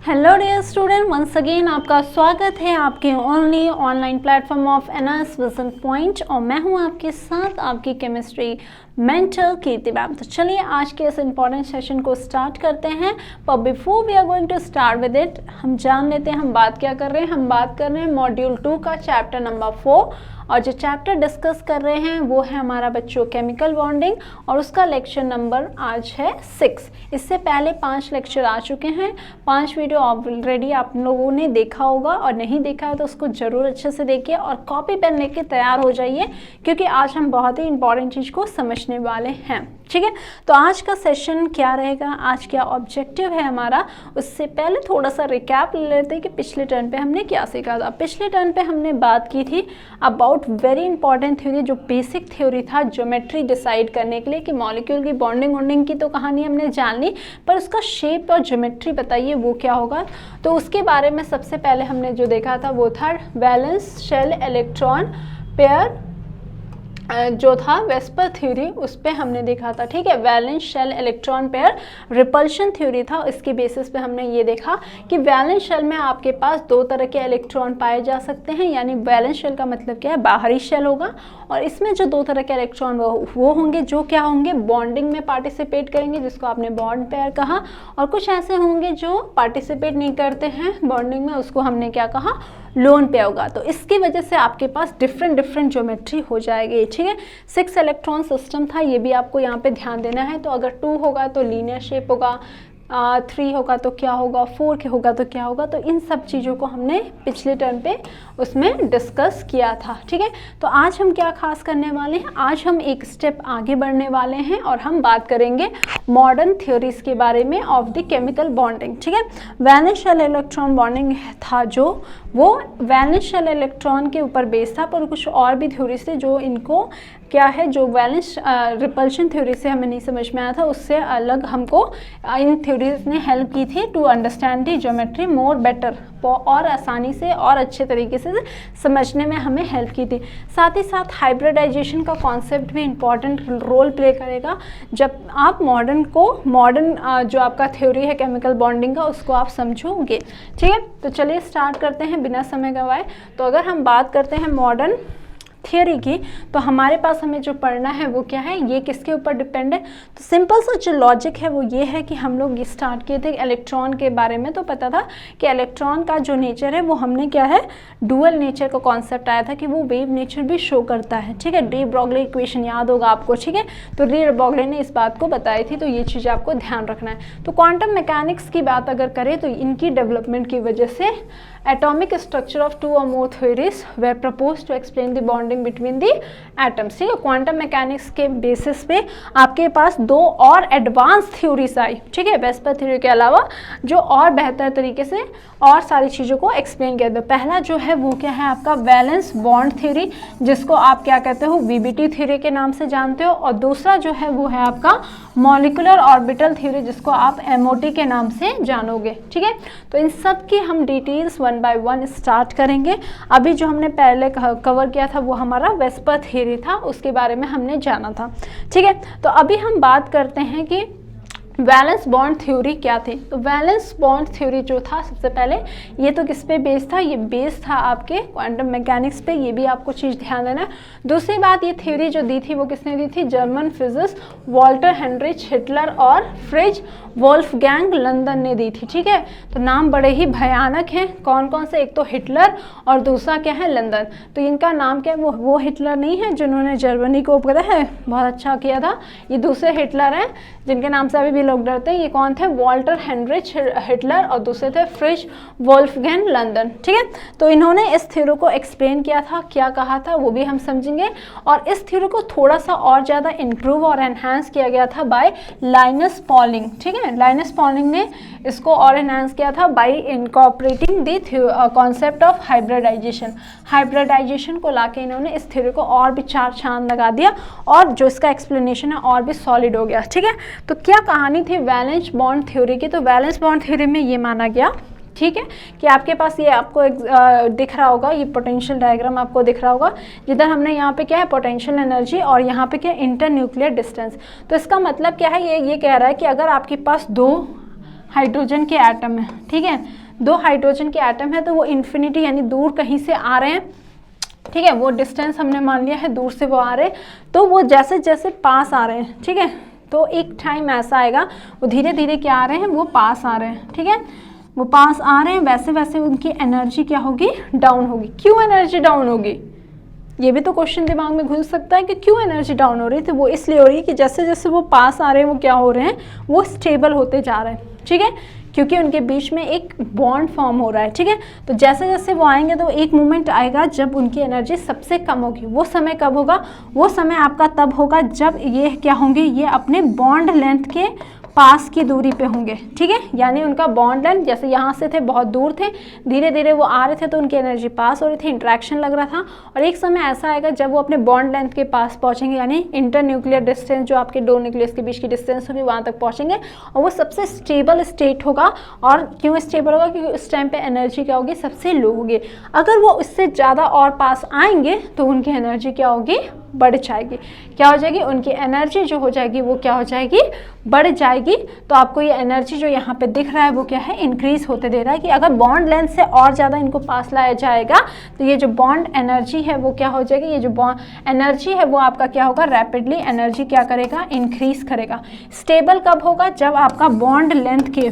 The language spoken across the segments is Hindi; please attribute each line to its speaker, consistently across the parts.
Speaker 1: Hello dear student, once again आपका स्वागत है आपके only online platform of NS vision point. और मैं हूं आपके साथ आपकी केमिस्ट्री मेंटर कीर्ति मैम। तो चलिए आज के इस इम्पॉर्टेंट सेशन को स्टार्ट करते हैं। पर before we are going to start with it, हम जान लेते हैं हम बात क्या कर रहे हैं। हम बात कर रहे हैं मॉड्यूल 2 का चैप्टर नंबर 4, और जो चैप्टर डिस्कस कर रहे हैं वो है हमारा बच्चों केमिकल बॉन्डिंग, और उसका लेक्चर नंबर आज है 6। इससे पहले 5 लेक्चर आ चुके हैं, 5 वीडियो ऑलरेडी आप लोगों ने देखा होगा, और नहीं देखा है तो उसको ज़रूर अच्छे से देखिए और कॉपी पेन लेके तैयार हो जाइए, क्योंकि आज हम बहुत ही इंपॉर्टेंट चीज़ को समझने वाले हैं। ठीक है, तो आज का सेशन क्या रहेगा, आज क्या ऑब्जेक्टिव है हमारा, उससे पहले थोड़ा सा रिकैप ले लेते हैं कि पिछले टर्न पे हमने क्या सीखा था। पिछले टर्न पे हमने बात की थी अबाउट वेरी इंपॉर्टेंट थ्योरी, जो बेसिक थ्योरी था ज्योमेट्री डिसाइड करने के लिए कि मॉलिक्यूल की बॉन्डिंग वॉन्डिंग की तो कहानी हमने जान ली, पर उसका शेप और ज्योमेट्री बताइए वो क्या होगा। तो उसके बारे में सबसे पहले हमने जो देखा था वो था वैलेंस शेल इलेक्ट्रॉन पेयर, जो था वेस्पर थ्योरी, उस पे हमने देखा था। ठीक है, valence shell electron pair repulsion theory था। इसके बेसिस पे हमने ये देखा कि वैलेंस शेल में आपके पास 2 तरह के इलेक्ट्रॉन पाए जा सकते हैं, यानी वैलेंस शेल का मतलब क्या है, बाहरी शेल होगा, और इसमें जो 2 तरह के इलेक्ट्रॉन वो होंगे जो क्या होंगे, बॉन्डिंग में पार्टिसिपेट करेंगे, जिसको आपने बॉन्ड पेयर कहा, और कुछ ऐसे होंगे जो पार्टिसिपेट नहीं करते हैं बॉन्डिंग में, उसको हमने क्या कहा, लोन पे होगा। तो इसकी वजह से आपके पास डिफरेंट ज्योमेट्री हो जाएगी। ठीक है, 6 इलेक्ट्रॉन सिस्टम था, ये भी आपको यहाँ पे ध्यान देना है। तो अगर 2 होगा तो लीनियर शेप होगा, 3 होगा तो क्या होगा, 4 के होगा तो क्या होगा। तो इन सब चीज़ों को हमने पिछले टर्न पे उसमें डिस्कस किया था। ठीक है, तो आज हम क्या खास करने वाले हैं, आज हम एक स्टेप आगे बढ़ने वाले हैं और हम बात करेंगे मॉडर्न थ्योरीज के बारे में ऑफ द केमिकल बॉन्डिंग। ठीक है, वैलेंस शेल इलेक्ट्रॉन बॉन्डिंग था जो वो वैलेंस शेल इलेक्ट्रॉन के ऊपर बेस्ड था, पर कुछ और भी थ्योरीज थे जो इनको क्या है, जो वैलेंस रिपल्शन थ्योरी से हमें नहीं समझ में आया था, उससे अलग हमको इन थ्योरीज ने हेल्प की थी to understand the geometry more better, और आसानी से और अच्छे तरीके से समझने में हमें हेल्प की थी। साथ ही साथ हाइब्रिडाइजेशन का कॉन्सेप्ट भी इम्पॉर्टेंट रोल प्ले करेगा जब आप मॉडर्न जो आपका थ्योरी है केमिकल बॉन्डिंग का, उसको आप समझोगे। ठीक है, तो चलिए स्टार्ट करते हैं बिना समय गंवाए। तो अगर हम बात करते हैं मॉडर्न थियरी की, तो हमारे पास हमें जो पढ़ना है वो क्या है, ये किसके ऊपर डिपेंड है। तो सिंपल सा जो लॉजिक है वो ये है कि हम लोग ये स्टार्ट किए थे इलेक्ट्रॉन के बारे में, तो पता था कि इलेक्ट्रॉन का जो नेचर है वो हमने क्या है, डुअल नेचर का कॉन्सेप्ट आया था कि वो वेव नेचर भी शो करता है। ठीक है, डी ब्रॉगली इक्वेशन याद होगा आपको। ठीक है, तो डी ब्रॉगली ने इस बात को बताई थी, तो ये चीज़ आपको ध्यान रखना है। तो क्वांटम मैकेनिक्स की बात अगर करें तो इनकी डेवलपमेंट की वजह से atomic structure of 2 or more theories were proposed to explain the bonding between the atoms। ठीक है, क्वांटम मैकेनिक्स के बेसिस पे आपके पास 2 और एडवांस थ्योरीज आई। ठीक है, वेस्पर थ्योरी के अलावा जो और बेहतर तरीके से और सारी चीज़ों को एक्सप्लेन किया था। पहला जो है वो क्या है आपका वैलेंस बॉन्ड थ्योरी, जिसको आप क्या कहते हो, वीबीटी थ्योरी के नाम से जानते हो, और दूसरा जो है वो है आपका मॉलिकुलर ऑर्बिटल थ्योरी, जिसको आप एमओटी के नाम से जानोगे। ठीक है, तो इन सब की हम डिटेल्स 1 by 1 स्टार्ट करेंगे। अभी जो हमने पहले कवर किया था वो हमारा वेस्पर थ्योरी था, उसके बारे में हमने जाना था। ठीक है, तो अभी हम बात करते हैं कि वैलेंस बॉन्ड थ्योरी क्या थी। तो वैलेंस बॉन्ड थ्योरी जो था, सबसे पहले ये तो किस पे बेस्ड था, ये बेस्ड था आपके क्वांटम मैकेनिक्स पे, ये भी आपको चीज़ ध्यान देना है। दूसरी बात, ये थ्योरी जो दी थी वो किसने दी थी, German physicist Walter Heinrich Hitler और फ्रिज वोल्फगैंग लंदन ने दी थी। ठीक है, तो नाम बड़े ही भयानक हैं। कौन कौन से, एक तो हिटलर और दूसरा क्या है, लंदन। तो इनका नाम क्या है, वो हिटलर नहीं है जिन्होंने जर्मनी को पता है बहुत अच्छा किया था, ये दूसरे हिटलर हैं जिनके नाम से अभी भी लोग डरते हैं। ये कौन थे, वॉल्टर हेनरिच हिटलर, और दूसरे थे फ्रिज वोल्फगैंग लंदन। ठीक है, तो इन्होंने इस थ्योरी को एक्सप्लेन किया था, क्या कहा था वो भी हम समझेंगे, और इस थ्योरी को थोड़ा सा और ज़्यादा इम्प्रूव और एनहांस किया गया था बाय लाइनस पॉलिंग। ठीक है, लाइनस पॉलिंग ने इसको और एनहांस किया था by incorporating the concept of hybridisation. Hybridisation को लाके इन्होंने इस थ्योरी को और भी 4 चांद लगा दिया, और जो इसका एक्सप्लेनेशन है और भी सॉलिड हो गया। ठीक है, तो क्या कहानी थी वैलेंस बॉन्ड थ्योरी की। तो वैलेंस बॉन्ड थ्योरी में ये माना गया, ठीक है, कि आपके पास ये आपको दिख रहा होगा, ये पोटेंशियल डायग्राम आपको दिख रहा होगा, जिधर हमने यहाँ पे क्या है पोटेंशियल एनर्जी और यहाँ पे क्या इंटर न्यूक्लियर डिस्टेंस। तो इसका मतलब क्या है, ये कह रहा है कि अगर आपके पास 2 हाइड्रोजन के एटम है, ठीक है, 2 हाइड्रोजन के एटम है, तो वो इन्फिनिटी यानी दूर कहीं से आ रहे हैं, ठीक है, वो डिस्टेंस हमने मान लिया है दूर से वो आ रहे हैं, तो वो जैसे जैसे पास आ रहे हैं, ठीक है, तो एक टाइम ऐसा आएगा वो धीरे धीरे क्या आ रहे हैं, वो पास आ रहे हैं, ठीक है, वो पास आ रहे हैं, वैसे वैसे उनकी एनर्जी क्या होगी, डाउन होगी। क्यों एनर्जी डाउन होगी, ये भी तो क्वेश्चन दिमाग में घुस सकता है कि क्यों एनर्जी डाउन हो रही है। तो वो इसलिए हो रही है कि जैसे जैसे वो पास आ रहे हैं वो क्या हो रहे हैं, वो स्टेबल होते जा रहे हैं, ठीक है, क्योंकि उनके बीच में एक बॉन्ड फॉर्म हो रहा है, ठीक है। तो जैसे जैसे वो आएंगे तो एक मोमेंट आएगा जब उनकी एनर्जी सबसे कम होगी। वो समय कब होगा, वो समय आपका तब होगा जब ये क्या होंगे, ये अपने बॉन्ड लेंथ के पास की दूरी पे होंगे, ठीक है, यानी उनका बॉन्ड लेंथ जैसे यहाँ से थे बहुत दूर थे, धीरे धीरे वो आ रहे थे तो उनकी एनर्जी पास हो रही थी, इंट्रैक्शन लग रहा था, और एक समय ऐसा आएगा जब वो अपने बॉन्ड लेंथ के पास पहुँचेंगे, यानी इंटर न्यूक्लियर डिस्टेंस जो आपके 2 न्यूक्लियस के बीच की डिस्टेंस होगी वहाँ तक पहुँचेंगे, और वो सबसे स्टेबल स्टेट होगा। और क्यों स्टेबल होगा, क्योंकि उस टाइम पे एनर्जी क्या होगी, सबसे लो होगी। अगर वो इससे ज़्यादा और पास आएंगे तो उनकी एनर्जी क्या होगी, बढ़ जाएगी। क्या हो जाएगी, उनकी एनर्जी जो हो जाएगी वो क्या हो जाएगी, बढ़ जाएगी। तो आपको ये एनर्जी जो यहाँ पे दिख रहा है वो क्या है, इंक्रीज होते दे रहा है कि अगर बॉन्ड लेंथ से और ज़्यादा इनको पास लाया जाएगा तो ये जो बॉन्ड एनर्जी है वो क्या हो जाएगी, ये जो बॉन्ड एनर्जी है वो आपका क्या होगा, रैपिडली एनर्जी क्या करेगा, इंक्रीज करेगा। स्टेबल कब होगा, जब आपका बॉन्ड लेंथ के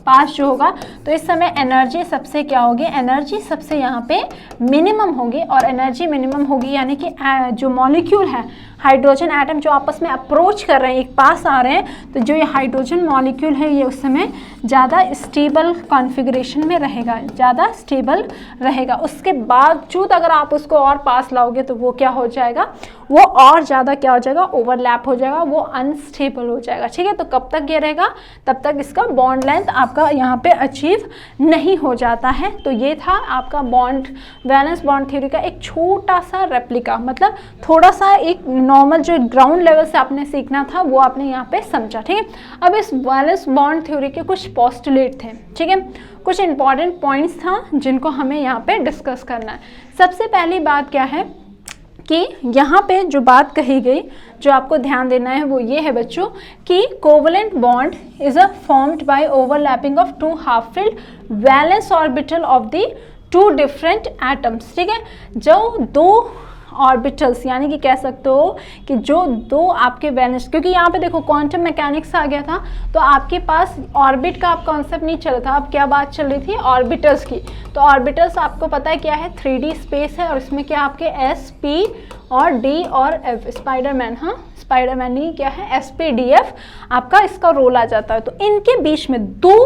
Speaker 1: पास जो होगा, तो इस समय एनर्जी सबसे क्या होगी, एनर्जी सबसे यहाँ पे मिनिमम होगी। और एनर्जी मिनिमम होगी यानी कि जो मॉलिक्यूल है, हाइड्रोजन एटम जो आपस में अप्रोच कर रहे हैं, एक पास आ रहे हैं, तो जो ये हाइड्रोजन मॉलिक्यूल है ये उस समय ज़्यादा स्टेबल कॉन्फ़िगरेशन में रहेगा, ज़्यादा स्टेबल रहेगा। उसके बावजूद अगर आप उसको और पास लाओगे तो वो क्या हो जाएगा, वो और ज़्यादा क्या हो जाएगा, ओवरलैप हो जाएगा, वो अनस्टेबल हो जाएगा, ठीक है। तो कब तक ये रहेगा, तब तक इसका बॉन्ड लेंथ आपका यहाँ पे अचीव नहीं हो जाता है। तो ये था आपका बॉन्ड वैलेंस बॉन्ड थ्योरी का एक छोटा सा रेप्लिका, मतलब थोड़ा सा एक नॉर्मल जो ग्राउंड लेवल से आपने सीखना था वो आपने यहाँ पे समझा, ठीक है। अब इस वैलेंस बॉन्ड थ्योरी के कुछ पोस्टुलेट थे, ठीक है, कुछ इंपॉर्टेंट पॉइंट्स था जिनको हमें यहाँ पे डिस्कस करना है। सबसे पहली बात क्या है कि यहाँ पे जो बात कही गई, जो आपको ध्यान देना है वो ये है बच्चों कि covalent bond is a formed by overlapping of 2 half filled valence orbital of the 2 different atoms, ठीक है। जो 2 ऑर्बिटल्स यानी कि कह सकते हो कि जो 2 आपके वैलेंस, क्योंकि यहाँ पे देखो क्वांटम मैकेनिक्स आ गया था तो आपके पास ऑर्बिट का आप कॉन्सेप्ट नहीं चल रहा था, अब क्या बात चल रही थी, ऑर्बिटल्स की। तो ऑर्बिटल्स आपको पता है क्या है, 3D स्पेस है और इसमें क्या आपके S, P और D और F, स्पाइडरमैन, हाँ स्पाइडरमैन नहीं, क्या है SPDF आपका इसका रोल आ जाता है। तो इनके बीच में 2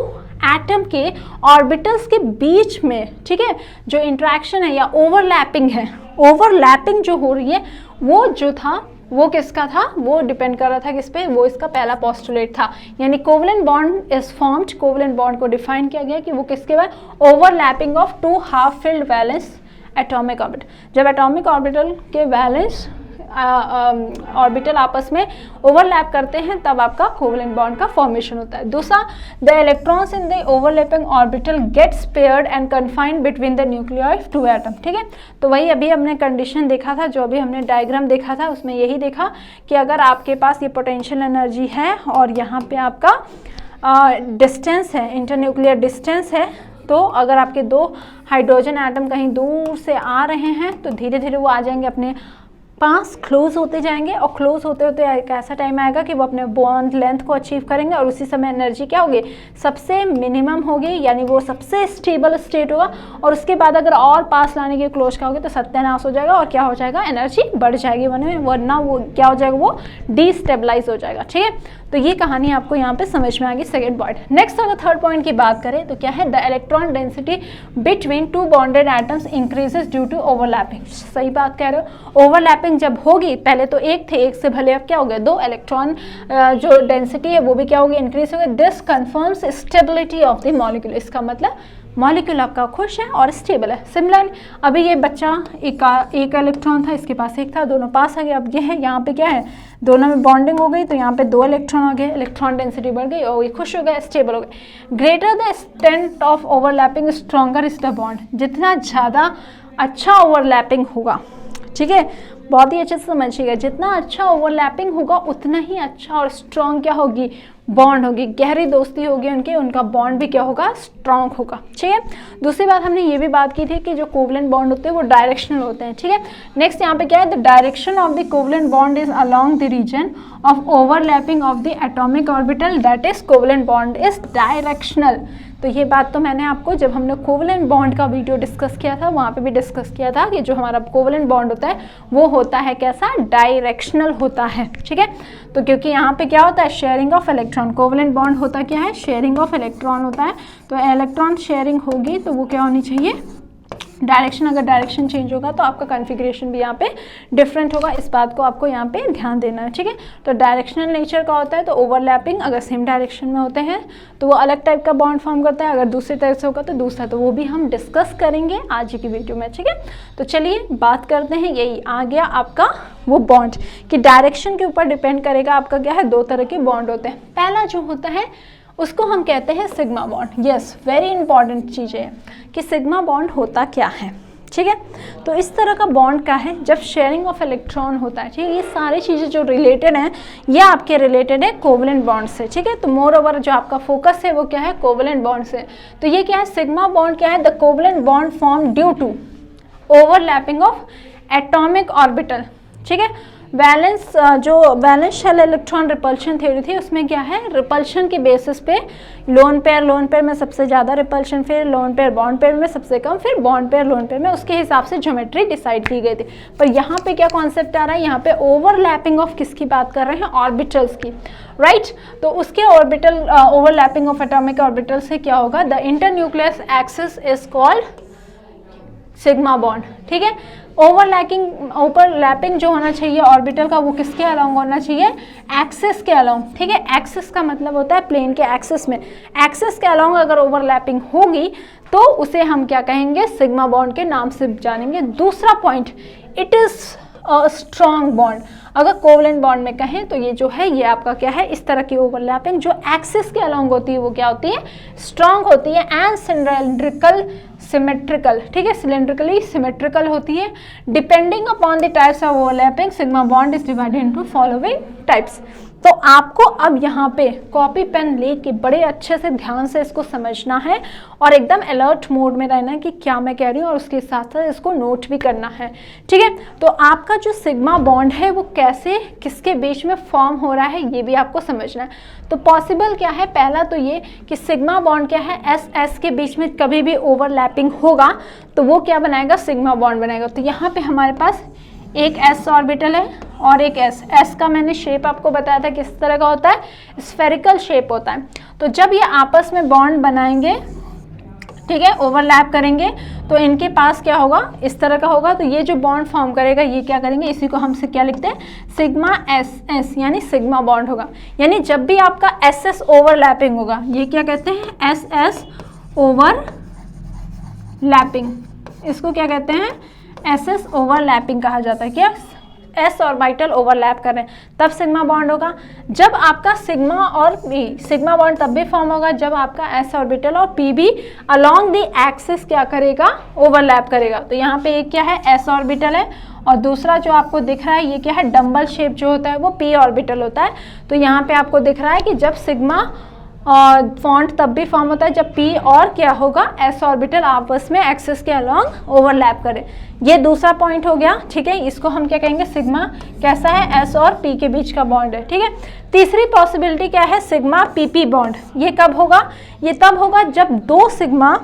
Speaker 1: एटम के ऑर्बिटल्स के बीच में, ठीक है, जो इंट्रैक्शन है या ओवरलैपिंग है, ओवरलैपिंग जो हो रही है वो जो था वो किसका था, वो डिपेंड कर रहा था किस पे, वो इसका पहला पोस्टुलेट था। यानी covalent bond is formed, covalent bond को डिफाइन किया गया कि वो किसके बाद, overlapping of 2 half filled valence atomic orbital. जब एटॉमिक ऑर्बिटल के वैलेंस ऑर्बिटल आपस में ओवरलैप करते हैं तब आपका कोवलेंट बॉन्ड का फॉर्मेशन होता है। दूसरा, the electrons in the overlapping orbital gets paired and confined between the nuclei of 2 atom, ठीक है। तो वही अभी हमने कंडीशन देखा था, जो अभी हमने डायग्राम देखा था उसमें यही देखा कि अगर आपके पास ये पोटेंशियल एनर्जी है और यहाँ पे आपका डिस्टेंस है, इंटरन्यूक्लियर डिस्टेंस है, तो अगर आपके 2 हाइड्रोजन एटम कहीं दूर से आ रहे हैं तो धीरे धीरे वो आ जाएंगे अपने पास, क्लोज होते जाएंगे और क्लोज होते होते एक ऐसा टाइम आएगा कि वो अपने बॉन्ड लेंथ को अचीव करेंगे और उसी समय एनर्जी क्या होगी, सबसे मिनिमम होगी, यानी वो सबसे स्टेबल स्टेट होगा। और उसके बाद अगर और पास लाने की क्लोज का होगी तो सत्यानाश हो जाएगा और क्या हो जाएगा, एनर्जी बढ़ जाएगी, वरना वो क्या हो जाएगा, वो डिस्टेबलाइज हो जाएगा, ठीक है। तो ये कहानी आपको यहाँ पे समझ में आ गई, सेकेंड पॉइंट। नेक्स्ट अगर थर्ड पॉइंट की बात करें तो क्या है, the electron density between 2 bonded atoms increases due to overlapping. सही बात कह रहे हो, ओवरलैपिंग जब होगी, पहले तो एक थे, एक से भले अब क्या हो गए 2, इलेक्ट्रॉन जो डेंसिटी है वो भी क्या होगी, इंक्रीज होगी। This confirms stability of the molecule, इसका मतलब मॉलिक्यूल आपका खुश है और स्टेबल है। सिमिलरली अभी ये बच्चा एक इलेक्ट्रॉन था, इसके पास एक था, दोनों पास आ गए, अब ये है यहाँ पे क्या है, दोनों में बॉन्डिंग हो गई तो यहाँ पे 2 इलेक्ट्रॉन आ गए, इलेक्ट्रॉन डेंसिटी बढ़ गई और ये खुश हो गए, स्टेबल हो गए। Greater the extent of overlapping stronger is the bond, जितना ज़्यादा अच्छा ओवरलैपिंग होगा, ठीक है, बहुत ही अच्छे से समझिएगा, जितना अच्छा ओवरलैपिंग होगा उतना ही अच्छा और स्ट्रॉन्ग क्या होगी, बॉन्ड होगी, गहरी दोस्ती होगी उनका बॉन्ड भी क्या होगा, स्ट्रॉन्ग होगा। ठीक है, दूसरी बात हमने ये भी बात की थी कि जो कोवलेंट बॉन्ड होते हैं वो डायरेक्शनल होते हैं। ठीक है, नेक्स्ट यहाँ पे क्या है, the direction of the covalent bond is along the region of overlapping of the atomic orbital, that is covalent bond is directional. तो ये बात तो मैंने आपको जब हमने कोवलेंट बॉन्ड का वीडियो डिस्कस किया था वहाँ पे भी डिस्कस किया था कि जो हमारा कोवलेंट बॉन्ड होता है वो होता है कैसा, डायरेक्शनल होता है। ठीक है, तो क्योंकि यहाँ पे क्या होता है, sharing of electron, covalent bond होता क्या है, शेयरिंग ऑफ इलेक्ट्रॉन होता है। तो इलेक्ट्रॉन शेयरिंग होगी तो वो क्या होनी चाहिए, डायरेक्शन। अगर डायरेक्शन चेंज होगा तो आपका कॉन्फ़िगरेशन भी यहाँ पे डिफरेंट होगा, इस बात को आपको यहाँ पे ध्यान देना है। ठीक है, तो डायरेक्शनल नेचर का होता है, तो ओवरलैपिंग अगर सेम डायरेक्शन में होते हैं तो वो अलग टाइप का बॉन्ड फॉर्म करता है, अगर दूसरे टाइप से होगा तो दूसरा, तो वो भी हम डिस्कस करेंगे आज की वीडियो में। ठीक है, तो चलिए बात करते हैं, यही आ गया आपका वो बॉन्ड कि डायरेक्शन के ऊपर डिपेंड करेगा आपका क्या है, दो तरह के बॉन्ड होते हैं। पहला जो होता है उसको हम कहते हैं sigma bond. Yes, very important चीज़ है कि सिग्मा बॉन्ड होता क्या है। ठीक है, तो इस तरह का बॉन्ड का है जब शेयरिंग ऑफ इलेक्ट्रॉन होता है। ठीक है, ये सारी चीज़ें जो रिलेटेड हैं ये आपके रिलेटेड है कोवलेंट बॉन्ड से। ठीक है, तो मोर ओवर जो आपका फोकस है वो क्या है, कोवलेंट बॉन्ड से। तो ये क्या है, सिग्मा बॉन्ड क्या है, the covalent bond form due to overlapping of atomic orbital. ठीक है, वैलेंस जो valence shell electron repulsion theory थी उसमें क्या है, रिपल्शन के बेसिस पे लोन पेयर में सबसे ज़्यादा रिपल्शन, फिर लोन पेयर बॉन्ड पेयर में सबसे कम, फिर बॉन्ड पेयर लोन पेयर में, उसके हिसाब से ज्योमेट्री डिसाइड की गई थी। पर यहाँ पे क्या कॉन्सेप्ट आ रहा है, यहाँ पे ओवरलैपिंग ऑफ किसकी बात कर रहे हैं, ऑर्बिटल्स की। राइट, तो उसके orbital overlapping of atomic orbital से क्या होगा, the internucleus axis is called sigma bond. ठीक है, ओवरलैपिंग जो होना चाहिए ऑर्बिटल का वो किसके अलोंग होना चाहिए, एक्सिस के अलोंग। ठीक है, एक्सिस का मतलब होता है प्लेन के एक्सिस में, एक्सिस के अलोंग अगर ओवरलैपिंग होगी तो उसे हम क्या कहेंगे, सिग्मा बॉन्ड के नाम से जानेंगे। दूसरा point, it is strong bond. अगर कोवलेंट बॉन्ड में कहें तो ये जो है ये आपका क्या है, इस तरह की ओवरलैपिंग जो एक्सिस के अलोंग होती है वो क्या होती है, स्ट्रॉन्ग होती है एंड सिलेंड्रिकल सिमेट्रिकल। ठीक है, सिलेंड्रिकली सिमेट्रिकल होती है। Depending upon the types of overlapping sigma bond is divided into following types. तो आपको अब यहाँ पे कॉपी पेन लेके बड़े अच्छे से ध्यान से इसको समझना है और एकदम अलर्ट मोड में रहना है कि क्या मैं कह रही हूँ और उसके साथ साथ इसको नोट भी करना है। ठीक है, तो आपका जो सिग्मा बॉन्ड है वो कैसे किसके बीच में फॉर्म हो रहा है ये भी आपको समझना है। तो पॉसिबल क्या है, पहला तो ये कि सिग्मा बॉन्ड क्या है, एस एस के बीच में कभी भी ओवरलैपिंग होगा तो वो क्या बनाएगा, सिग्मा बॉन्ड बनाएगा। तो यहाँ पे हमारे पास एक एस ऑर्बिटल है और एक एस। एस का मैंने शेप आपको बताया था किस तरह का होता है, स्फेरिकल शेप होता है। तो जब ये आपस में बॉन्ड बनाएंगे, ठीक है, ओवरलैप करेंगे तो इनके पास क्या होगा, इस तरह का होगा। तो ये जो बॉन्ड फॉर्म करेगा ये क्या करेंगे, इसी को हम से क्या लिखते हैं, सिग्मा एस एस, यानी सिग्मा बॉन्ड होगा। यानी जब भी आपका एस एस ओवरलैपिंग होगा ये क्या कहते हैं, एस एस ओवरलैपिंग, इसको क्या कहते हैं, एस एस ओवरलैपिंग कहा जाता है। क्या, एस ऑर्बिटल ओवरलैप कर रहे हैं तब सिग्मा बॉन्ड होगा। जब आपका सिग्मा और पी, सिग्मा बॉन्ड तब भी फॉर्म होगा जब आपका एस ऑर्बिटल और पी भी अलोंग द एक्सिस क्या करेगा, ओवरलैप करेगा। तो यहाँ पे एक क्या है, एस ऑर्बिटल है और दूसरा जो आपको दिख रहा है ये क्या है, डम्बल शेप जो होता है वो पी ऑर्बिटल होता है। तो यहाँ पे आपको दिख रहा है कि जब सिग्मा और फॉन्ट तब भी फॉर्म होता है जब पी और क्या होगा, एस ऑर्बिटल आपस में एक्सिस के अलोंग ओवरलैप करे। ये दूसरा पॉइंट हो गया। ठीक है, इसको हम क्या कहेंगे, सिग्मा कैसा है, एस और पी के बीच का बॉन्ड है। ठीक है, तीसरी पॉसिबिलिटी क्या है, सिग्मा पीपी बॉन्ड। ये कब होगा, ये तब होगा जब दो सिग्मा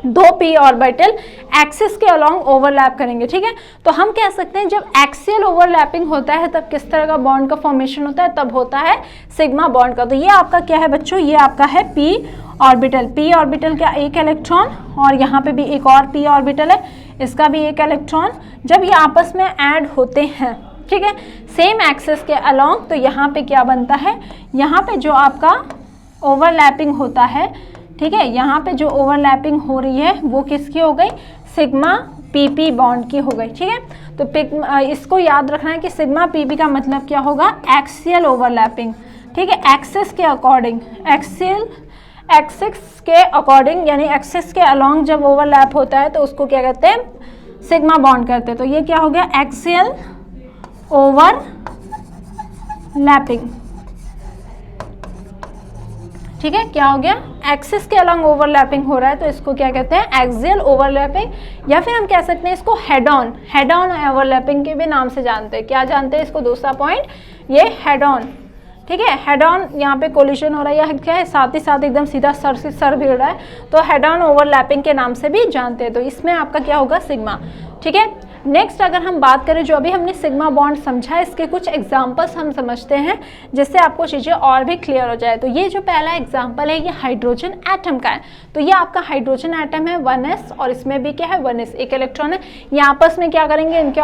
Speaker 1: दो पी ऑर्बिटल एक्सिस के अलोंग ओवरलैप करेंगे। ठीक है, तो हम कह सकते हैं जब एक्सियल ओवरलैपिंग होता है तब किस तरह का बॉन्ड का फॉर्मेशन होता है, तब होता है सिग्मा बॉन्ड का। तो ये आपका क्या है बच्चों, ये आपका है पी ऑर्बिटल। पी ऑर्बिटल का एक इलेक्ट्रॉन और यहाँ पे भी एक और पी ऑर्बिटल है, इसका भी एक इलेक्ट्रॉन। जब ये आपस में ऐड होते हैं, ठीक है, सेम एक्सिस के अलोंग, तो यहाँ पे क्या बनता है, यहाँ पे जो आपका ओवरलैपिंग होता है, ठीक है, यहाँ पे जो ओवरलैपिंग हो रही है वो किसकी हो गई, सिग्मा पीपी बॉन्ड की हो गई। ठीक है, तो इसको याद रखना है कि सिग्मा पीपी का मतलब क्या होगा, एक्सियल ओवरलैपिंग। ठीक है, एक्सिस के अकॉर्डिंग, एक्सिस के अकॉर्डिंग यानी एक्सिस के अलोंग जब ओवरलैप होता है तो उसको क्या कहते हैं, सिग्मा बॉन्ड करते हैं। तो ये क्या हो गया, एक्सियल ओवरलैपिंग। ठीक है, क्या हो गया, एक्सिस के अलॉन्ग ओवरलैपिंग हो रहा है तो इसको क्या कहते हैं, एक्सियल ओवरलैपिंग, या फिर हम कह सकते हैं इसको हेड ऑन ओवरलैपिंग के भी नाम से जानते हैं। क्या जानते हैं इसको, दूसरा पॉइंट ये हेड ऑन। ठीक है, हेड ऑन यहाँ पे कोलिशन हो रहा है या क्या है, साथ ही साथ एकदम सीधा सर से सर भिड़ रहा है, तो हेड ऑन ओवरलैपिंग के नाम से भी जानते हैं। तो इसमें आपका क्या होगा, सिग्मा। ठीक है, नेक्स्ट अगर हम बात करें, जो अभी हमने सिग्मा बॉन्ड समझा, इसके कुछ एग्जांपल्स हम समझते हैं जिससे आपको चीज़ें और भी क्लियर हो जाए। तो ये जो पहला एग्जांपल है ये हाइड्रोजन एटम का है। तो ये आपका हाइड्रोजन एटम है 1s और इसमें भी क्या है 1s, एक इलेक्ट्रॉन है। ये आपस में क्या करेंगे, इनके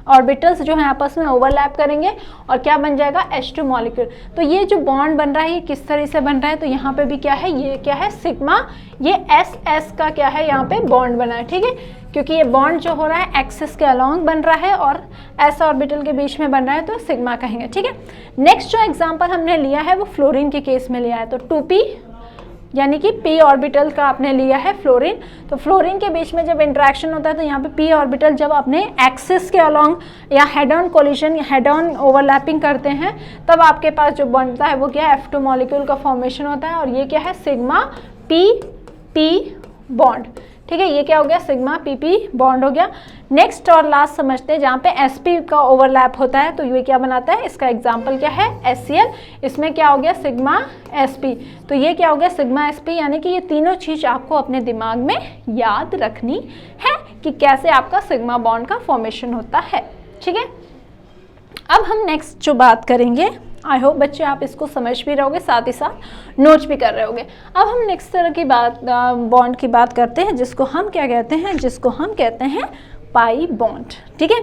Speaker 1: ऑर्बिटल्स जो है आपस में ओवरलैप करेंगे और क्या बन जाएगा, H2 मॉलिक्यूल। तो ये जो बॉन्ड बन रहा है ये किस तरह से बन रहा है, तो यहाँ पे भी क्या है, ये क्या है, सिग्मा, ये SS का क्या है, यहाँ पे बॉन्ड बना है। ठीक है, क्योंकि ये बॉन्ड जो हो रहा है एक्सिस के अलॉन्ग बन रहा है और S ऑर्बिटल के बीच में बन रहा है, तो सिग्मा कहेंगे। ठीक है, नेक्स्ट जो एग्जाम्पल हमने लिया है वो फ्लोरीन के केस में लिया है। तो 2p यानी कि p ऑर्बिटल का आपने लिया है फ्लोरीन। तो फ्लोरीन के बीच में जब इंटरेक्शन होता है तो यहाँ पे p ऑर्बिटल जब अपने एक्सिस के अलॉन्ग या हेड ऑन कोलिशन या हेड ऑन ओवरलैपिंग करते हैं तब आपके पास जो बनता है वो क्या है, F2 मॉलिक्यूल का फॉर्मेशन होता है और ये क्या है, सिग्मा p बॉन्ड। ठीक है, ये क्या हो गया, सिग्मा pp बॉन्ड हो गया। नेक्स्ट और लास्ट समझते हैं, जहाँ पे sp का ओवरलैप होता है तो ये क्या बनाता है, इसका एग्जांपल क्या है, HCl। इसमें क्या हो गया, सिग्मा sp। तो ये क्या हो गया, सिग्मा sp, यानी कि ये तीनों चीज़ आपको अपने दिमाग में याद रखनी है कि कैसे आपका सिग्मा बॉन्ड का फॉर्मेशन होता है। ठीक है, अब हम नेक्स्ट जो बात करेंगे, आई होप बच्चे आप इसको समझ भी रहोगे, साथ ही साथ नोट्स भी कर रहे होगे। अब हम नेक्स्ट तरह की बात बॉन्ड की बात करते हैं जिसको हम क्या कहते हैं, जिसको हम कहते हैं पाई बॉन्ड। ठीक है,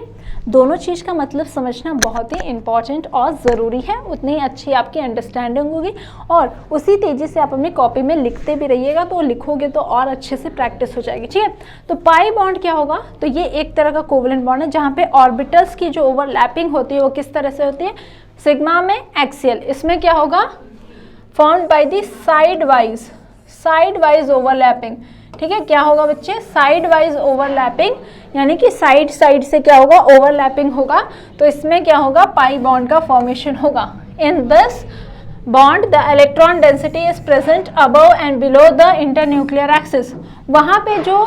Speaker 1: दोनों चीज़ का मतलब समझना बहुत ही इंपॉर्टेंट और ज़रूरी है, उतनी ही अच्छी आपकी अंडरस्टैंडिंग होगी और उसी तेज़ी से आप अपनी कॉपी में लिखते भी रहिएगा, तो लिखोगे तो और अच्छे से प्रैक्टिस हो जाएगी। ठीक है, तो पाई बॉन्ड क्या होगा, तो ये एक तरह का कोवलेंट बॉन्ड है जहाँ पे ऑर्बिटल्स की जो ओवरलैपिंग होती है वो किस तरह से होती है, सिग्मा में एक्सियल, इसमें क्या होगा, formed by the side wise overlapping. ठीक है, क्या होगा बच्चे, साइड वाइज ओवरलैपिंग, यानी कि साइड से क्या होगा, ओवरलैपिंग होगा। तो इसमें क्या होगा, पाई बॉन्ड का फॉर्मेशन होगा। In this bond the electron density is present above and below the internuclear axis. वहाँ पे जो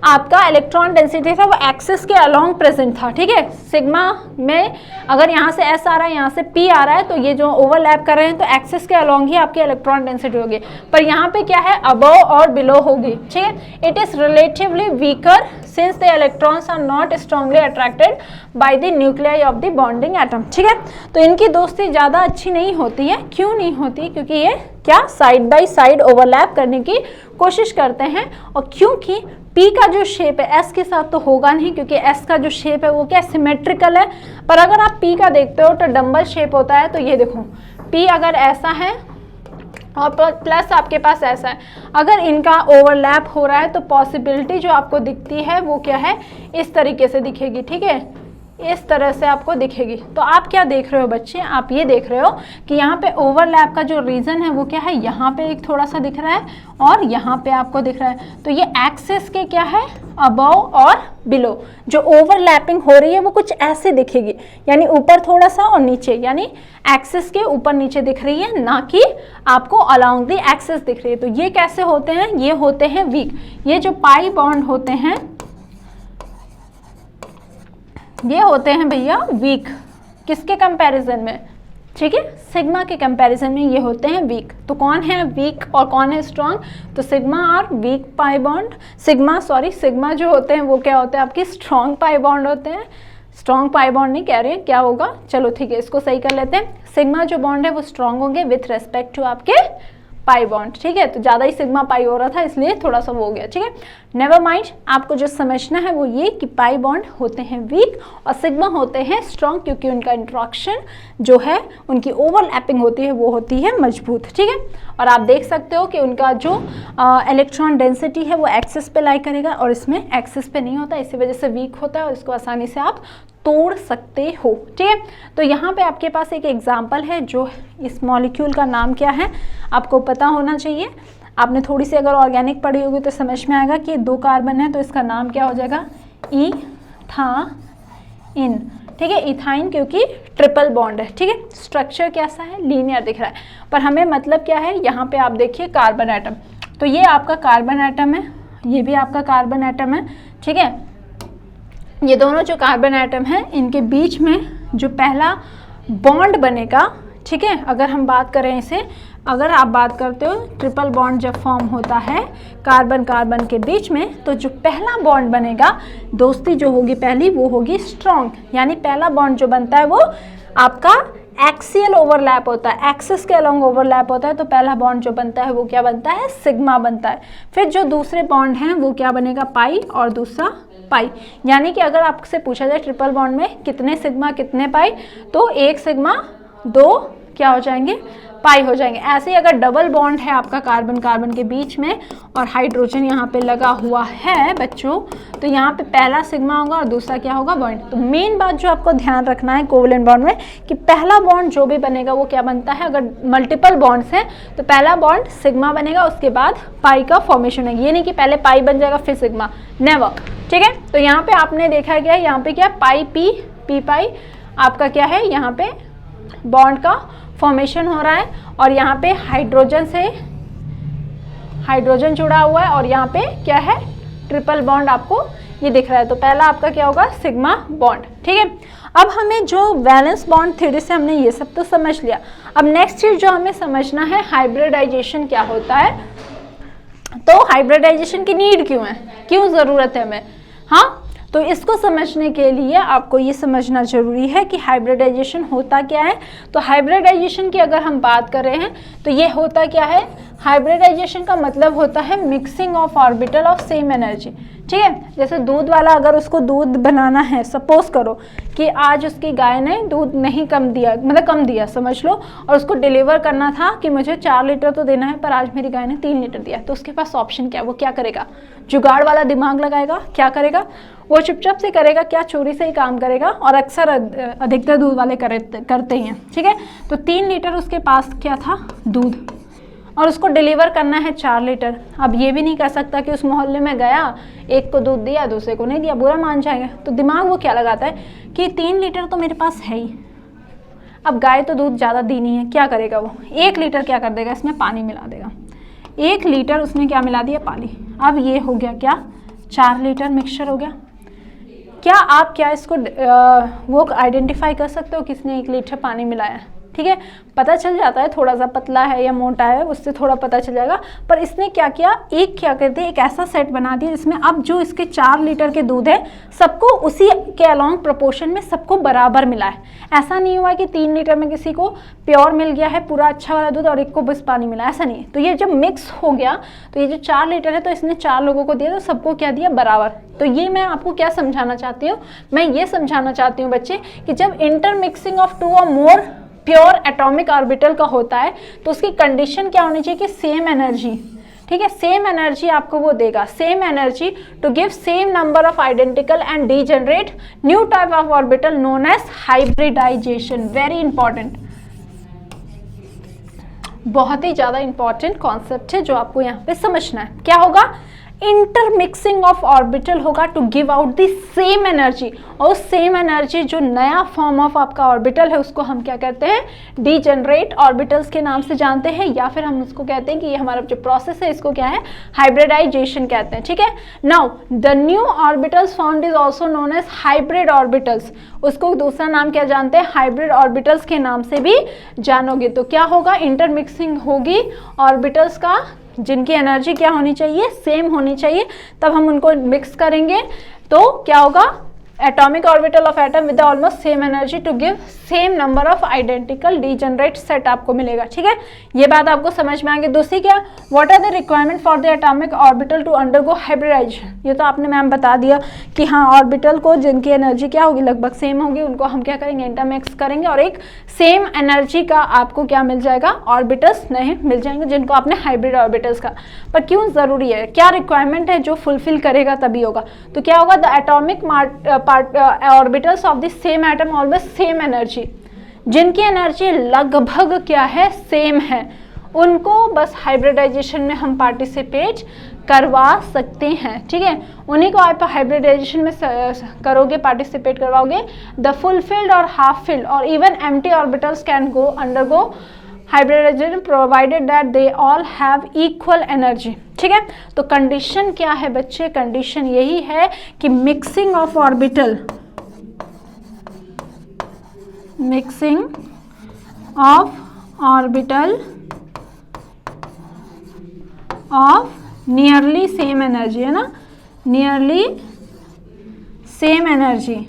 Speaker 1: आपका इलेक्ट्रॉन डेंसिटी था वो एक्सिस के अलॉन्ग प्रेजेंट था। ठीक है, सिग्मा में अगर यहाँ से S आ रहा है, यहाँ से P आ रहा है, तो ये जो ओवरलैप कर रहे हैं तो एक्सिस के अलॉन्ग ही आपकी इलेक्ट्रॉन डेंसिटी होगी, पर यहाँ पे क्या है, अबव और बिलो होगी। ठीक है, it is relatively weaker since the electrons are not strongly attracted by the nuclei of the bonding atom. ठीक है, तो इनकी दोस्ती ज़्यादा अच्छी नहीं होती है। क्यों नहीं होती, क्योंकि ये क्या, साइड बाय साइड ओवरलैप करने की कोशिश करते हैं, और क्योंकि P का जो शेप है S के साथ तो होगा नहीं, क्योंकि S का जो शेप है वो क्या, सिमेट्रिकल है। पर अगर आप P का देखते हो तो डम्बल शेप होता है। तो ये देखो, P अगर ऐसा है और प्लस आपके पास ऐसा है, अगर इनका ओवरलैप हो रहा है तो पॉसिबिलिटी जो आपको दिखती है वो क्या है, इस तरीके से दिखेगी। ठीक है, इस तरह से आपको दिखेगी। तो आप क्या देख रहे हो बच्चे, आप ये देख रहे हो कि यहाँ पे ओवरलैप का जो रीजन है वो क्या है, यहाँ पे एक थोड़ा सा दिख रहा है और यहाँ पे आपको दिख रहा है। तो ये एक्सिस के क्या है, अबव और बिलो जो ओवरलैपिंग हो रही है वो कुछ ऐसे दिखेगी, यानी ऊपर थोड़ा सा और नीचे, यानी एक्सिस के ऊपर नीचे दिख रही है, ना कि आपको अलोंग द एक्सिस दिख रही है। तो ये कैसे होते हैं, ये होते हैं वीक। ये जो पाई बॉन्ड होते हैं ये होते हैं भैया वीक, किसके कंपैरिजन में, ठीक है, सिग्मा के कंपैरिजन में ये होते हैं वीक। तो कौन है वीक और कौन है स्ट्रॉन्ग, तो सिग्मा और वीक पाई बॉन्ड, सिग्मा जो होते हैं वो क्या होते हैं, आपकी स्ट्रॉन्ग पाई बॉन्ड होते हैं। स्ट्रॉन्ग पाई बॉन्ड नहीं कह रहे हैं, क्या होगा, चलो ठीक है, इसको सही कर लेते हैं। सिग्मा जो बॉन्ड है वो स्ट्रॉन्ग होंगे विथ रेस्पेक्ट टू आपके पाई बॉन्ड। ठीक है, तो ज़्यादा ही सिग्मा पाई हो रहा था इसलिए थोड़ा सा वो हो गया। ठीक है, नेवर माइंड, आपको जो समझना है वो ये कि पाई बॉन्ड होते हैं वीक और सिग्मा होते हैं स्ट्रॉन्ग, क्योंकि उनका इंट्रैक्शन जो है, उनकी ओवरलैपिंग होती है वो होती है मजबूत। ठीक है, और आप देख सकते हो कि उनका जो इलेक्ट्रॉन डेंसिटी है वो एक्सिस पे लाई करेगा और इसमें एक्सिस पे नहीं होता, इसी वजह से वीक होता है और इसको आसानी से आप तोड़ सकते हो। ठीक है, तो यहाँ पे आपके पास एक एग्जाम्पल है, जो इस मॉलिक्यूल का नाम क्या है आपको पता होना चाहिए। आपने थोड़ी सी अगर ऑर्गेनिक पढ़ी होगी तो समझ में आएगा कि 2 कार्बन है तो इसका नाम क्या हो जाएगा, इथाइन, ठीक है, इथाइन क्योंकि ट्रिपल बॉन्ड है, ठीक है। स्ट्रक्चर कैसा है, लीनियर दिख रहा है, पर हमें मतलब क्या है, यहाँ पे आप देखिए कार्बन एटम, तो ये आपका कार्बन एटम है, ये भी आपका कार्बन एटम है, ठीक है। ये दोनों जो कार्बन एटम हैं इनके बीच में जो पहला बॉन्ड बनेगा, ठीक है, अगर हम बात करें इसे, अगर आप बात करते हो ट्रिपल बॉन्ड जब फॉर्म होता है कार्बन कार्बन के बीच में, तो जो पहला बॉन्ड बनेगा, दोस्ती जो होगी पहली वो होगी स्ट्रॉन्ग, यानी पहला बॉन्ड जो बनता है वो आपका एक्सियल ओवरलैप होता है, एक्सिस के अलोंग ओवरलैप होता है, तो पहला बॉन्ड जो बनता है वो क्या बनता है, सिग्मा बनता है। फिर जो दूसरे बॉन्ड हैं वो क्या बनेगा, पाई, और दूसरा पाई। यानी कि अगर आपसे पूछा जाए ट्रिपल बॉन्ड में कितने सिग्मा कितने पाई, तो एक सिग्मा दो क्या हो जाएंगे, पाई हो जाएंगे। ऐसे ही अगर डबल बॉन्ड है आपका कार्बन कार्बन के बीच में और हाइड्रोजन यहाँ पे लगा हुआ है बच्चों, तो यहाँ पे पहला सिग्मा होगा और दूसरा क्या होगा, बॉन्ड। तो मेन बात जो आपको ध्यान रखना है कोवलेंट बॉन्ड में कि पहला बॉन्ड जो भी बनेगा वो क्या बनता है, अगर मल्टीपल बॉन्ड्स हैं तो पहला बॉन्ड सिग्मा बनेगा, उसके बाद पाई का फॉर्मेशन है। ये नहीं कि पहले पाई बन जाएगा फिर सिग्मा, नेवर, ठीक है। तो यहाँ पे आपने देखा गया, यहाँ पे क्या पाई पी पाई आपका क्या है, यहाँ पे बॉन्ड का फॉर्मेशन हो रहा है, और यहाँ पे हाइड्रोजन से हाइड्रोजन जुड़ा हुआ है, और यहाँ पे क्या है, ट्रिपल बॉन्ड आपको ये दिख रहा है। तो पहला आपका क्या होगा, सिग्मा बॉन्ड, ठीक है। अब हमें जो वैलेंस बॉन्ड थ्योरी से हमने ये सब तो समझ लिया, अब नेक्स्ट चीज जो हमें समझना है, हाइब्रिडाइजेशन क्या होता है। तो हाइब्रिडाइजेशन की नीड क्यों है, क्यों ज़रूरत है हमें, हाँ, तो इसको समझने के लिए आपको ये समझना जरूरी है कि हाइब्रिडाइजेशन होता क्या है। तो हाइब्रिडाइजेशन की अगर हम बात कर रहे हैं तो ये होता क्या है, हाइब्रिडाइजेशन का मतलब होता है mixing of orbital of same energy, ठीक है। जैसे दूध वाला अगर उसको दूध बनाना है, सपोज करो कि आज उसकी गाय ने दूध नहीं कम दिया, मतलब कम दिया समझ लो, और उसको डिलीवर करना था कि मुझे 4 लीटर तो देना है, पर आज मेरी गाय ने 3 लीटर दिया, तो उसके पास ऑप्शन क्या है, वो क्या करेगा, जुगाड़ वाला दिमाग लगाएगा, क्या करेगा, वो चुपचाप से करेगा, क्या चोरी से ही काम करेगा, और अक्सर अधिकतर दूध वाले करते ही हैं, ठीक है। तो 3 लीटर उसके पास क्या था, दूध, और उसको डिलीवर करना है 4 लीटर। अब ये भी नहीं कर सकता कि उस मोहल्ले में गया, एक को दूध दिया दूसरे को नहीं दिया, बुरा मान जाएंगे। तो दिमाग वो क्या लगाता है कि 3 लीटर तो मेरे पास है ही, अब गाय तो दूध ज़्यादा दी नहीं है, क्या करेगा वो, 1 लीटर क्या कर देगा, इसमें पानी मिला देगा, 1 लीटर उसने क्या मिला दिया, पानी। अब ये हो गया क्या, 4 लीटर मिक्सचर हो गया। क्या आप क्या इसको वो आइडेंटिफाई कर सकते हो किसने 1 लीटर पानी मिलाया, ठीक है, पता चल जाता है, थोड़ा सा पतला है या मोटा है उससे थोड़ा पता चल जाएगा। पर इसने क्या किया, क्या करते हैं, एक ऐसा सेट बना दिया जिसमें अब जो इसके 4 लीटर के दूध है सबको उसी के अलॉन्ग प्रोपोर्शन में सबको बराबर मिला है। ऐसा नहीं हुआ कि 3 लीटर में किसी को प्योर मिल गया है पूरा अच्छा वाला दूध और एक को बस पानी मिला, ऐसा नहीं है। तो ये जब मिक्स हो गया तो ये जो 4 लीटर है तो इसने 4 लोगों को दिया, तो सबको क्या दिया, बराबर। तो ये मैं आपको क्या समझाना चाहती हूँ, मैं ये समझाना चाहती हूँ बच्चे कि जब इंटरमिक्सिंग ऑफ 2 और मोर प्योर एटॉमिक ऑर्बिटल का होता है तो उसकी कंडीशन क्या होनी चाहिए कि सेम एनर्जी, ठीक है, सेम एनर्जी आपको वो देगा, same energy to give same number of identical and degenerate new type of orbital known as hybridisation. Very important, बहुत ही ज्यादा इंपॉर्टेंट कॉन्सेप्ट है जो आपको यहाँ पे समझना है। क्या होगा, इंटरमिक्सिंग ऑफ ऑर्बिटल होगा to give out the same energy, और उस सेम एनर्जी जो नया फॉर्म ऑफ आपका ऑर्बिटल है उसको हम क्या कहते हैं, डीजनरेट ऑर्बिटल्स के नाम से जानते हैं, या फिर हम उसको कहते हैं कि ये हमारा जो प्रोसेस है इसको क्या है, हाइब्रिडाइजेशन कहते हैं, ठीक है। Now the new orbitals found is also known as hybrid orbitals, उसको दूसरा नाम क्या जानते हैं, हाइब्रिड ऑर्बिटल्स के नाम से भी जानोगे। तो क्या होगा, इंटरमिक्सिंग होगी ऑर्बिटल्स का जिनकी एनर्जी क्या होनी चाहिए, सेम होनी चाहिए, तब हम उनको मिक्स करेंगे तो क्या होगा, atomic orbital of atom with almost same energy to give same number of identical degenerate set आपको मिलेगा, ठीक है। ये बात आपको समझ में आ गई। दूसरी क्या, what are the requirement for the atomic orbital to undergo hybridisation, ये तो आपने मैम बता दिया कि हाँ ऑर्बिटल को जिनकी एनर्जी क्या होगी, लगभग सेम होगी, उनको हम क्या करेंगे, इंटरमिक्स करेंगे और एक सेम एनर्जी का आपको क्या मिल जाएगा, ऑर्बिटल्स नहीं मिल जाएंगे जिनको आपने हाइब्रिड ऑर्बिटल्स का। पर क्यों जरूरी है, क्या रिक्वायरमेंट है जो फुलफिल करेगा तभी होगा। तो क्या होगा, the atomic orbitals of the same atom always same energy, जिनकी एनर्जी लगभग क्या है, सेम है, उनको बस हाइब्रिडाइजेशन में हम पार्टिसिपेट करवा सकते हैं, ठीक है, उन्हीं को आप हाइब्रिडाइजेशन में करोगे, पार्टिसिपेट करवाओगे। द फुलफिल्ड और हाफ फिल्ड और even empty orbitals can go undergo hybridisation provided that they all have equal energy, ठीक है। तो कंडीशन क्या है बच्चे, कंडीशन यही है कि mixing of orbital, mixing of orbital of nearly same energy, है ना, नियरली सेम एनर्जी,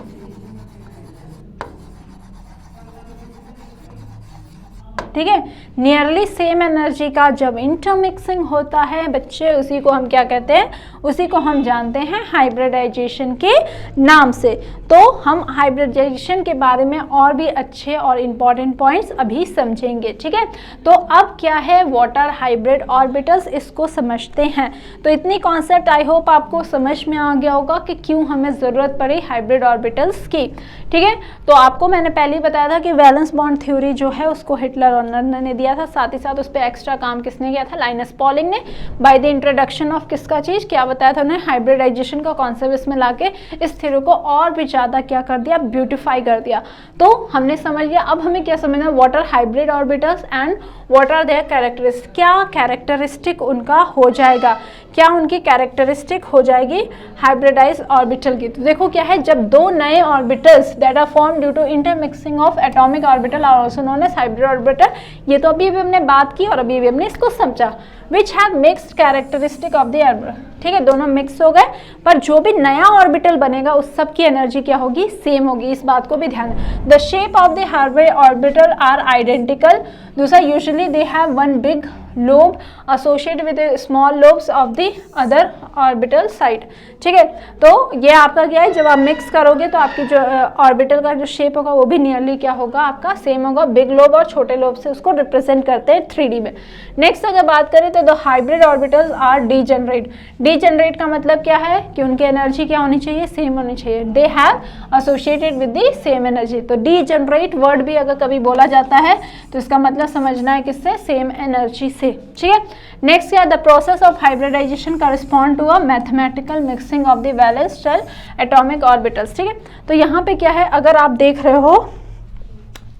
Speaker 1: ठीक है, नियरली सेम एनर्जी का जब इंटरमिक्सिंग होता है बच्चे, उसी को हम क्या कहते हैं, उसी को हम जानते हैं हाइब्रिडाइजेशन के नाम से। तो हम हाइब्रिडाइजेशन के बारे में और भी अच्छे और इम्पॉर्टेंट पॉइंट्स अभी समझेंगे, ठीक है। तो अब क्या है वाटर हाइब्रिड ऑर्बिटल्स, इसको समझते हैं। तो इतनी कॉन्सेप्ट आई होप आपको समझ में आ गया होगा कि क्यों हमें ज़रूरत पड़ी हाइब्रिड ऑर्बिटल्स की, ठीक है। तो आपको मैंने पहले ही बताया था कि वैलेंस बॉन्ड थ्योरी जो है उसको हिटलर और नर्नर ने दिया था, साथ ही साथ उस पर एक्स्ट्रा काम किसने किया था, लाइनस पॉलिंग ने, बाय द इंट्रोडक्शन ऑफ किसका चीज़, क्या बताया था उन्हें, हाइब्रिडाइजेशन का कॉन्सेप्ट इसमें लाके इस थ्योरी को और भी ज़्यादा क्या कर दिया, ब्यूटिफाई कर दिया। तो हमने समझ लिया, अब हमें क्या समझना है, what are hybrid orbitals and what are their characteristic, क्या कैरेक्टरिस्टिक उनका हो जाएगा, क्या उनकी कैरेक्टरिस्टिक हो जाएगी हाइब्रिडाइज ऑर्बिटल की। तो देखो क्या है, जब दो नए orbitals that are form due to intermixing of atomic orbital are also known as hybrid orbital, ये तो अभी भी हमने बात की और अभी भी हमने इसको समझा, which have mixed characteristic of the orbital, ठीक है, दोनों मिक्स हो गए, पर जो भी नया ऑर्बिटल बनेगा उस सब की एनर्जी क्या होगी, सेम होगी, इस बात को भी ध्यान। The shape of the hybrid orbital are identical, दूसरा usually they have one big lobe associated with small lobes of the other orbital side, ठीक है। तो ये आपका क्या है, जब आप मिक्स करोगे तो आपकी जो ऑर्बिटल का जो शेप होगा वो भी नियरली क्या होगा, आपका सेम होगा, बिग लोब और छोटे लोब से उसको रिप्रेजेंट करते हैं 3D में। नेक्स्ट अगर बात करें तो the hybrid orbitals are degenerate, degenerate का मतलब क्या है कि उनकी एनर्जी क्या होनी चाहिए, सेम होनी चाहिए, they have associated with the same energy. तो डीजेनरेट वर्ड भी अगर कभी बोला जाता है तो इसका मतलब समझना है किससे, सेम एनर्जी से, ठीक है। नेक्स्ट क्या, the process of hybridisation correspond to a mathematical mixing of the valence shell atomic orbitals, ठीक है। तो यहाँ पे क्या है, अगर आप देख रहे हो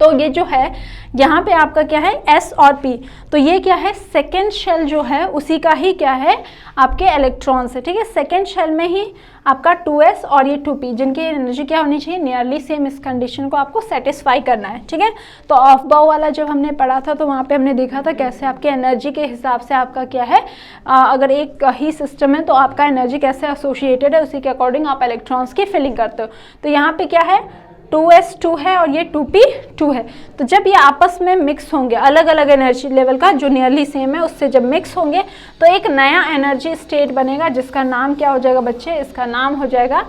Speaker 1: तो ये जो है यहाँ पे आपका क्या है S और P, तो ये क्या है सेकेंड शेल जो है उसी का ही क्या है आपके इलेक्ट्रॉन्स है, ठीक है। सेकेंड शेल में ही आपका 2s और ये 2p जिनकी एनर्जी क्या होनी चाहिए, नियरली सेम, इस कंडीशन को आपको सेटिस्फाई करना है, ठीक है। तो ऑफ बाउ वाला जब हमने पढ़ा था तो वहाँ पे हमने देखा था कैसे आपके एनर्जी के हिसाब से आपका क्या है, अगर एक ही सिस्टम है तो आपका एनर्जी कैसे एसोसिएटेड है उसी के अकॉर्डिंग आप इलेक्ट्रॉन्स की फिलिंग करते हो। तो यहाँ पे क्या है 2s 2 है और ये 2p 2 है, तो जब ये आपस में मिक्स होंगे अलग अलग एनर्जी लेवल का जो नियरली सेम है उससे जब मिक्स होंगे तो एक नया एनर्जी स्टेट बनेगा जिसका नाम क्या हो जाएगा बच्चे, इसका नाम हो जाएगा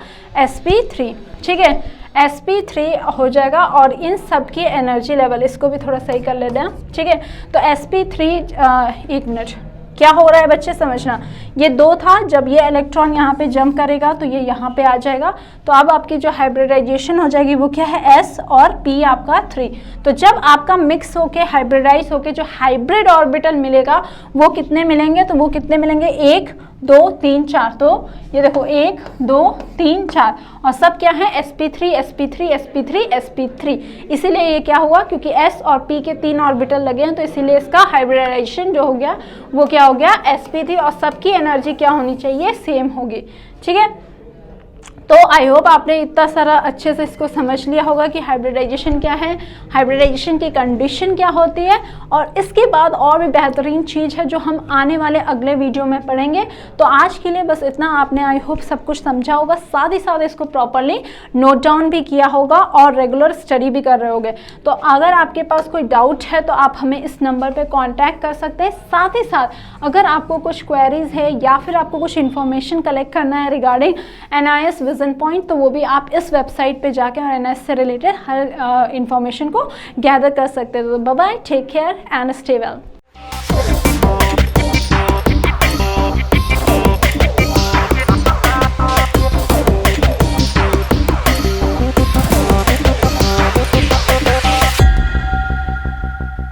Speaker 1: sp3, ठीक है, sp3 हो जाएगा। और इन सब की एनर्जी लेवल, इसको भी थोड़ा सही कर लेते हैं, ठीक है। तो sp3 एक मिनट, क्या हो रहा है बच्चे समझना, ये 2 था, जब ये इलेक्ट्रॉन यहाँ पे जंप करेगा तो ये यहाँ पे आ जाएगा, तो अब आपकी जो हाइब्रिडाइजेशन हो जाएगी वो क्या है S और P आपका 3। तो जब आपका मिक्स होके हाइब्रिडाइज होके जो हाइब्रिड ऑर्बिटल मिलेगा वो कितने मिलेंगे, तो वो कितने मिलेंगे 1 2 3 4, तो ये देखो 1 2 3 4 और सब क्या है sp3 sp3 sp3 sp3, इसीलिए ये क्या हुआ क्योंकि s और p के 3 ऑर्बिटल लगे हैं तो इसीलिए इसका हाइब्रिडाइजेशन जो हो गया वो क्या हो गया sp3 और सबकी एनर्जी क्या होनी चाहिए, सेम होगी, ठीक है। तो आई होप आपने इतना सारा अच्छे से इसको समझ लिया होगा कि हाइब्रिडाइजेशन क्या है, हाइब्रिडाइजेशन की कंडीशन क्या होती है, और इसके बाद और भी बेहतरीन चीज़ है जो हम आने वाले अगले वीडियो में पढ़ेंगे। तो आज के लिए बस इतना, आपने आई होप सब कुछ समझा होगा, साथ ही साथ इसको प्रॉपरली नोट डाउन भी किया होगा और रेगुलर स्टडी भी कर रहे होगे। तो अगर आपके पास कोई डाउट है तो आप हमें इस नंबर पर कॉन्टैक्ट कर सकते हैं। साथ ही साथ अगर आपको कुछ क्वेरीज है या फिर आपको कुछ इन्फॉर्मेशन कलेक्ट करना है रिगार्डिंग NIS विजन पॉइंट, तो वो भी आप इस वेबसाइट पे जाके और NIS से रिलेटेड हर इंफॉर्मेशन को गैदर कर सकते हैं। तो bye bye, take care and stay well.